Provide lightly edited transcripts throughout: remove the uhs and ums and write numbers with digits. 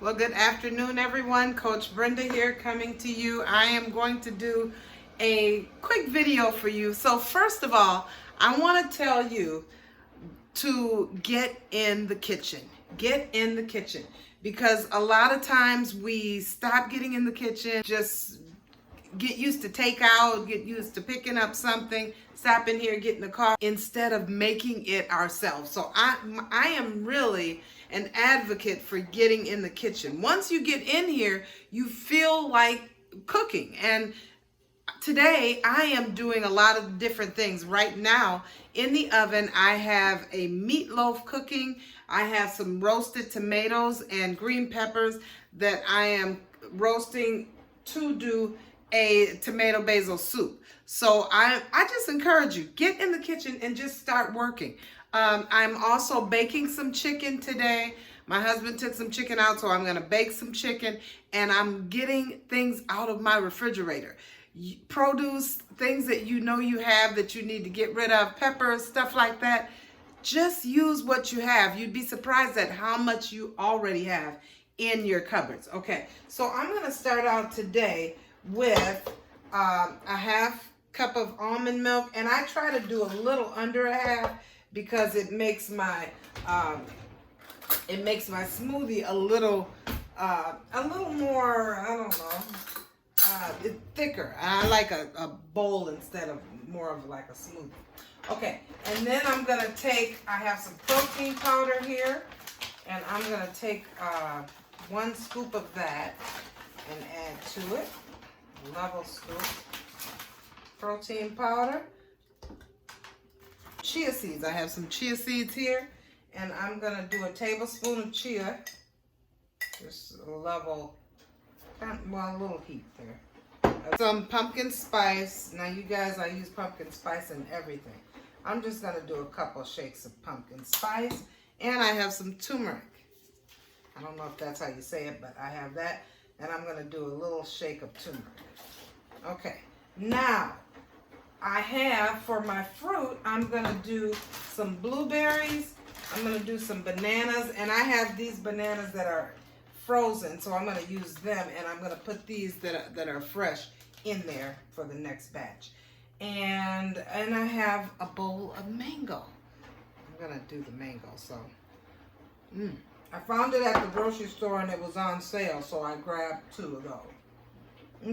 Well, good afternoon, everyone. Coach Brenda here coming to you. I am going to do a quick video for you. So first of all, I want to tell you to get in the kitchen. Get in the kitchen. Because a lot of times we stop getting in the kitchen, just get used to takeout, get used to picking up something, stop in here, get in the car, instead of making it ourselves. So I am really an advocate for getting in the kitchen. Once you get in here, you feel like cooking. And today I am doing a lot of different things. Right now in the oven, I have a meatloaf cooking. I have some roasted tomatoes and green peppers that I am roasting to do a tomato basil soup. So I just encourage you, get in the kitchen and just start working. I'm also baking some chicken today. My husband took some chicken out, so I'm gonna bake some chicken, and I'm getting things out of my refrigerator. Produce, things that you know you have that you need to get rid of, peppers, stuff like that. Just use what you have. You'd be surprised at how much you already have in your cupboards. Okay, so I'm gonna start out today with a half cup of almond milk, and I try to do a little under a half because it makes my smoothie a little more, I don't know, thicker. I like a bowl instead of more of like a smoothie. Okay, and then I'm gonna take, I have some protein powder here, and I'm gonna take 1 scoop of that and add to it. Level scoop. Protein powder. Chia seeds. I have some chia seeds here, and I'm gonna do a tablespoon of chia. Just a level, well, a little heat there. Some pumpkin spice. Now you guys, I use pumpkin spice in everything. I'm just gonna do a couple shakes of pumpkin spice, and I have some turmeric. I don't know if that's how you say it, but I have that, and I'm gonna do a little shake of turmeric. Okay, now I have, for my fruit, I'm gonna do some blueberries, I'm gonna do some bananas, and I have these bananas that are frozen, so I'm gonna use them, and I'm gonna put these that are fresh in there for the next batch. And I have a bowl of mango. I'm gonna do the mango, so. I found it at the grocery store and it was on sale, so I grabbed 2 of those.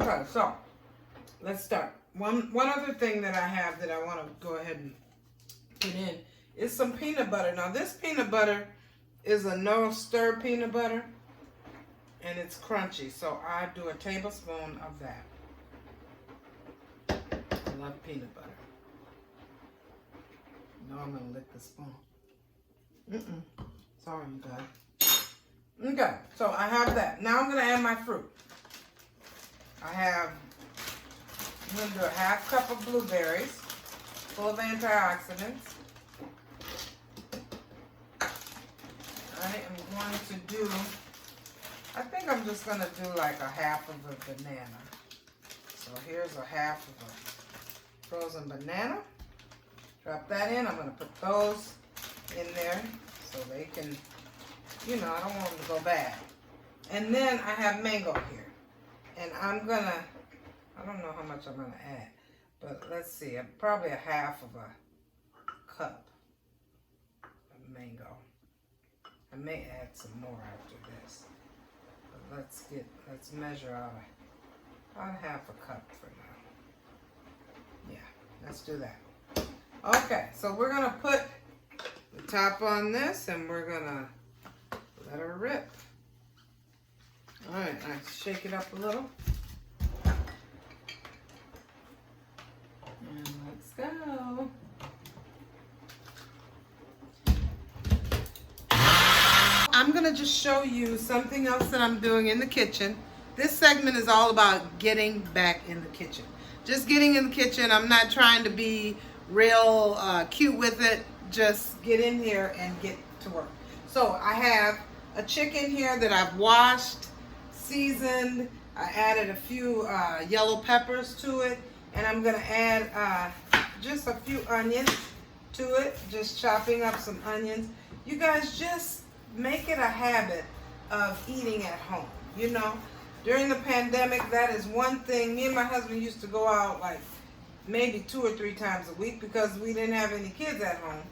Okay, so let's start. One other thing that I have that I want to go ahead and put in is some peanut butter. Now this peanut butter is a no stir peanut butter, and it's crunchy, so I do a tablespoon of that. I love peanut butter. No, I'm gonna lick the spoon. Sorry, you guys. Okay, so I have that. Now I'm gonna add my fruit. I'm gonna do a half cup of blueberries, full of antioxidants. I am going to do, I think I'm just gonna do like a half of a banana. So here's a half of a frozen banana. Drop that in. I'm gonna put those in there so they can, you know, I don't want them to go bad. And then I have mango here. And I'm gonna, I don't know how much I'm gonna add, but let's see, probably a half of a cup of mango. I may add some more after this, but let's measure out about half a cup for now. Yeah, let's do that. Okay, so we're gonna put the top on this and we're gonna let her rip. All right, I shake it up a little. And let's go. I'm gonna just show you something else that I'm doing in the kitchen. This segment is all about getting back in the kitchen. Just getting in the kitchen. I'm not trying to be real cute with it. Just get in here and get to work. So I have a chicken here that I've washed, seasoned. I added a few yellow peppers to it, and I'm gonna add just a few onions to it, just chopping up some onions. You guys just make it a habit of eating at home. You know, during the pandemic, that is one thing. Me and my husband used to go out like maybe 2 or 3 times a week because we didn't have any kids at home.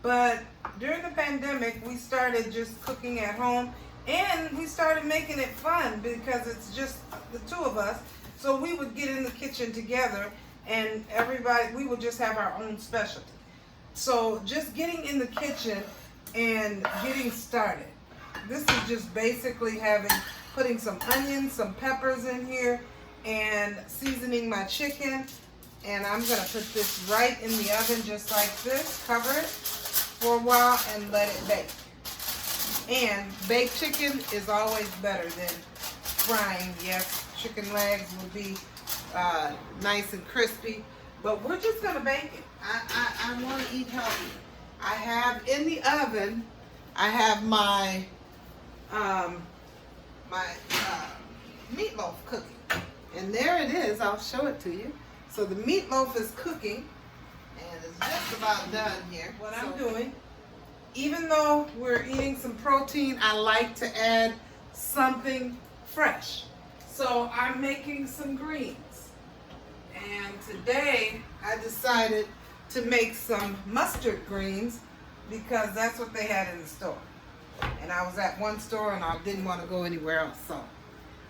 But during the pandemic, we started just cooking at home, and we started making it fun because it's just the 2 of us. So we would get in the kitchen together, and we would just have our own specialty. So just getting in the kitchen and getting started. This is just basically putting some onions, some peppers in here, and seasoning my chicken. And I'm gonna put this right in the oven just like this, cover it for a while and let it bake. And baked chicken is always better than frying. Yes, chicken legs will be nice and crispy, but we're just gonna bake it. I wanna eat healthy. I have in the oven, I have my meatloaf cooking. And there it is, I'll show it to you. So the meatloaf is cooking, and it's just about done here. What I'm doing, even though we're eating some protein, I like to add something fresh. So I'm making some greens. And today I decided to make some mustard greens because that's what they had in the store. And I was at one store and I didn't want to go anywhere else. So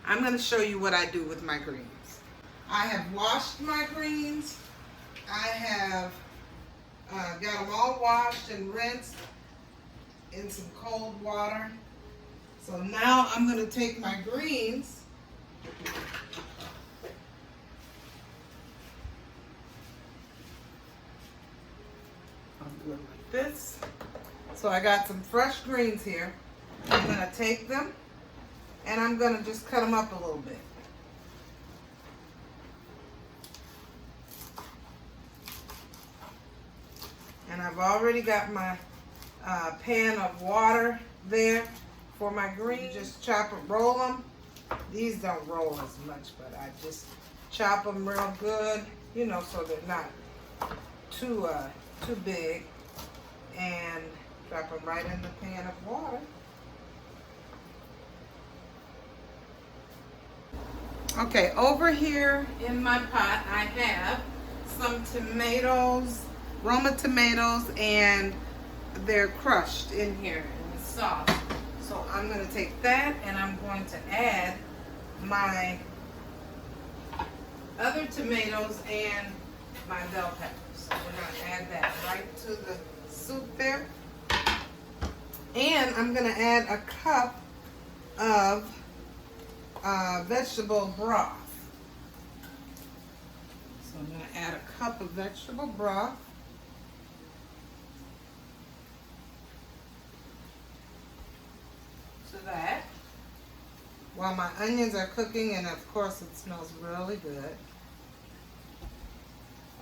I'm going to show you what I do with my greens. I have washed my greens. I have got them all washed and rinsed in some cold water. So now I'm going to take my greens I'll do it like this. So I got some fresh greens here. I'm going to take them and I'm going to just cut them up a little bit. And I've already got my pan of water there for my greens. Just chop them, roll them. These don't roll as much, but I just chop them real good, you know, so they're not too big. And drop them right in the pan of water. Okay, over here in my pot, I have some tomatoes, Roma tomatoes, and they're crushed in here in the sauce. So I'm going to take that and I'm going to add my other tomatoes and my bell peppers. So we're going to add that right to the soup there. And I'm going to add a cup of vegetable broth. So I'm going to add a cup of vegetable broth. To that. While my onions are cooking, and of course it smells really good.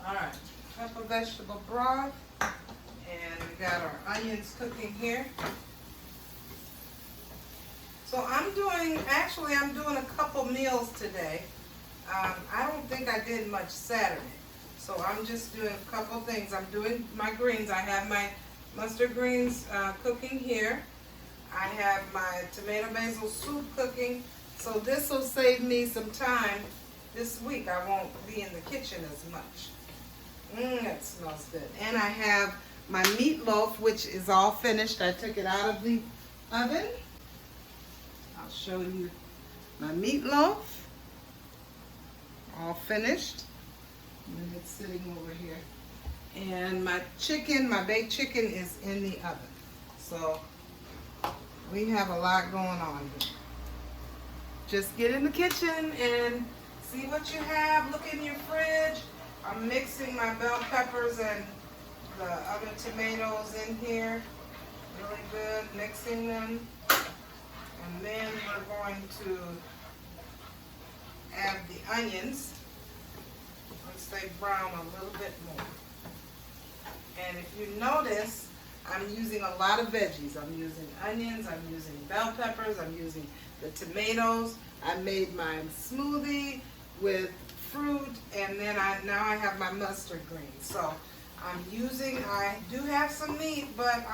Alright, cup of vegetable broth. And we got our onions cooking here. So I'm doing a couple meals today. I don't think I did much Saturday. So I'm just doing a couple things. I'm doing my greens. I have my mustard greens cooking here. I have my tomato basil soup cooking. So this will save me some time this week. I won't be in the kitchen as much. That smells good. And I have my meatloaf, which is all finished. I took it out of the oven. I'll show you my meatloaf, all finished. And it's sitting over here. And my chicken, my baked chicken, is in the oven. So we have a lot going on here. Just get in the kitchen and see what you have. Look in your fridge. I'm mixing my bell peppers and the other tomatoes in here. Really good, mixing them. And then we're going to add the onions once they brown a little bit more. And if you notice, I'm using a lot of veggies. I'm using onions, I'm using bell peppers, I'm using the tomatoes. I made my smoothie with fruit, and then now I have my mustard greens. So I do have some meat, but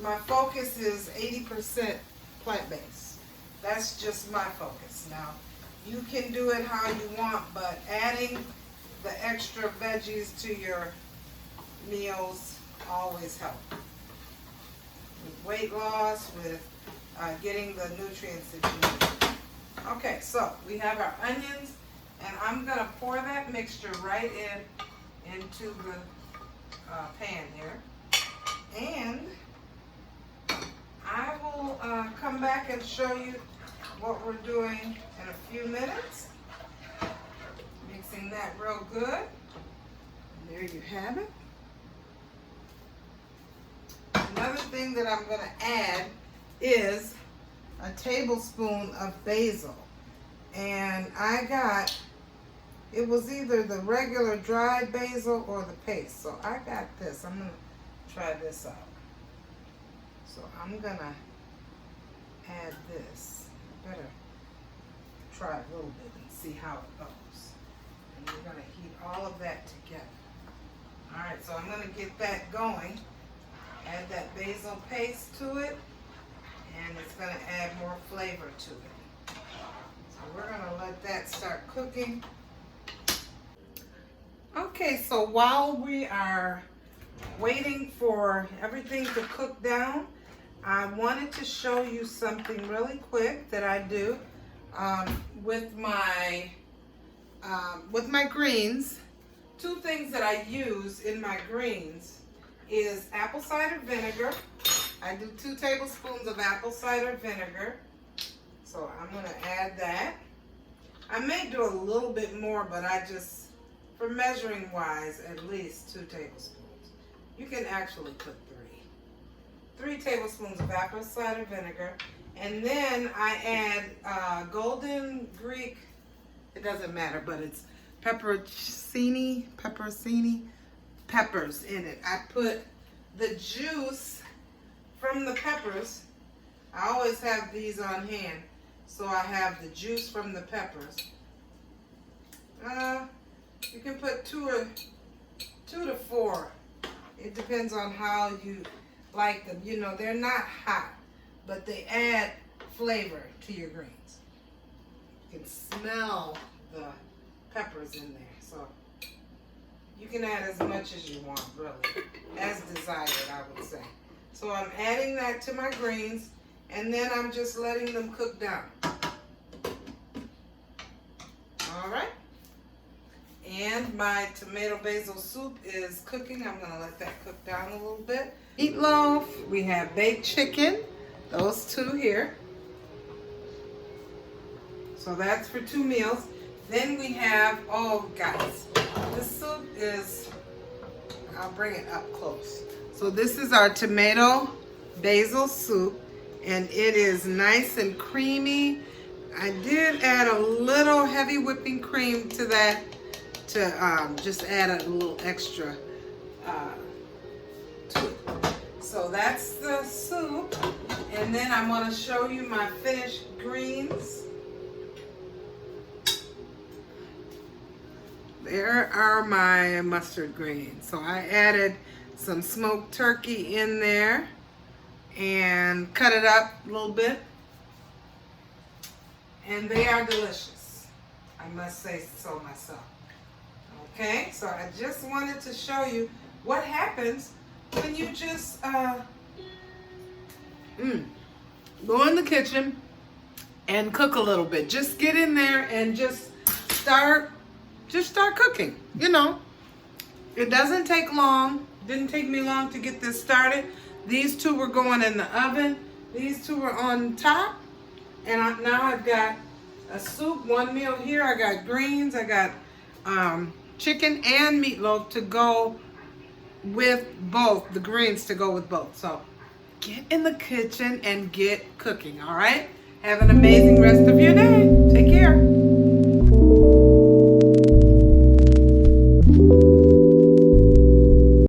my focus is 80% plant-based. That's just my focus. Now, you can do it how you want, but adding the extra veggies to your meals always help. With weight loss, with getting the nutrients that you need. Okay, so we have our onions, and I'm gonna pour that mixture right into the pan here. And I will come back and show you what we're doing in a few minutes. Mixing that real good. And there you have it. Another thing that I'm going to add is a tablespoon of basil. And I got, it was either the regular dried basil or the paste. So I got this. I'm going to try this out. So I'm going to add this. Better try a little bit and see how it goes. And we're going to heat all of that together. All right, so I'm going to get that going. Add that basil paste to it, and it's going to add more flavor to it. So we're going to let that start cooking. Okay, so while we are waiting for everything to cook down, I wanted to show you something really quick that I do with my greens. Two things that I use in my greens is apple cider vinegar. I do 2 tablespoons of apple cider vinegar. So I'm going to add that. I may do a little bit more, but I just, for measuring wise, at least 2 tablespoons. You can actually put 3 tablespoons of apple cider vinegar. And then I add golden Greek, it doesn't matter, but it's pepperoncini, peppers in it. I put the juice from the peppers. I always have these on hand, so I have the juice from the peppers. You can put 2 to 4. It depends on how you like them. You know, they're not hot, but they add flavor to your greens. You can smell the peppers in there, so you can add as much as you want, really, as desired, I would say. So I'm adding that to my greens, and then I'm just letting them cook down. All right. And my tomato basil soup is cooking. I'm going to let that cook down a little bit. Meatloaf, we have baked chicken, those 2 here. So that's for 2 meals. Then we have, oh guys, this soup is, I'll bring it up close. So this is our tomato basil soup, and it is nice and creamy. I did add a little heavy whipping cream to that to just add a little extra to it. So that's the soup, and then I want to show you my finished greens. There are my mustard greens. So I added some smoked turkey in there and cut it up a little bit. And they are delicious. I must say so myself. Okay, so I just wanted to show you what happens when you just go in the kitchen and cook a little bit. Just get in there and just start cooking. You know, it doesn't take long. Didn't take me long to get this started. These 2 were going in the oven. These 2 were on top. And now I've got a soup, 1 meal here. I got greens. I got chicken and meatloaf to go with both. The greens to go with both. So get in the kitchen and get cooking, all right? Have an amazing rest of your day. Take care.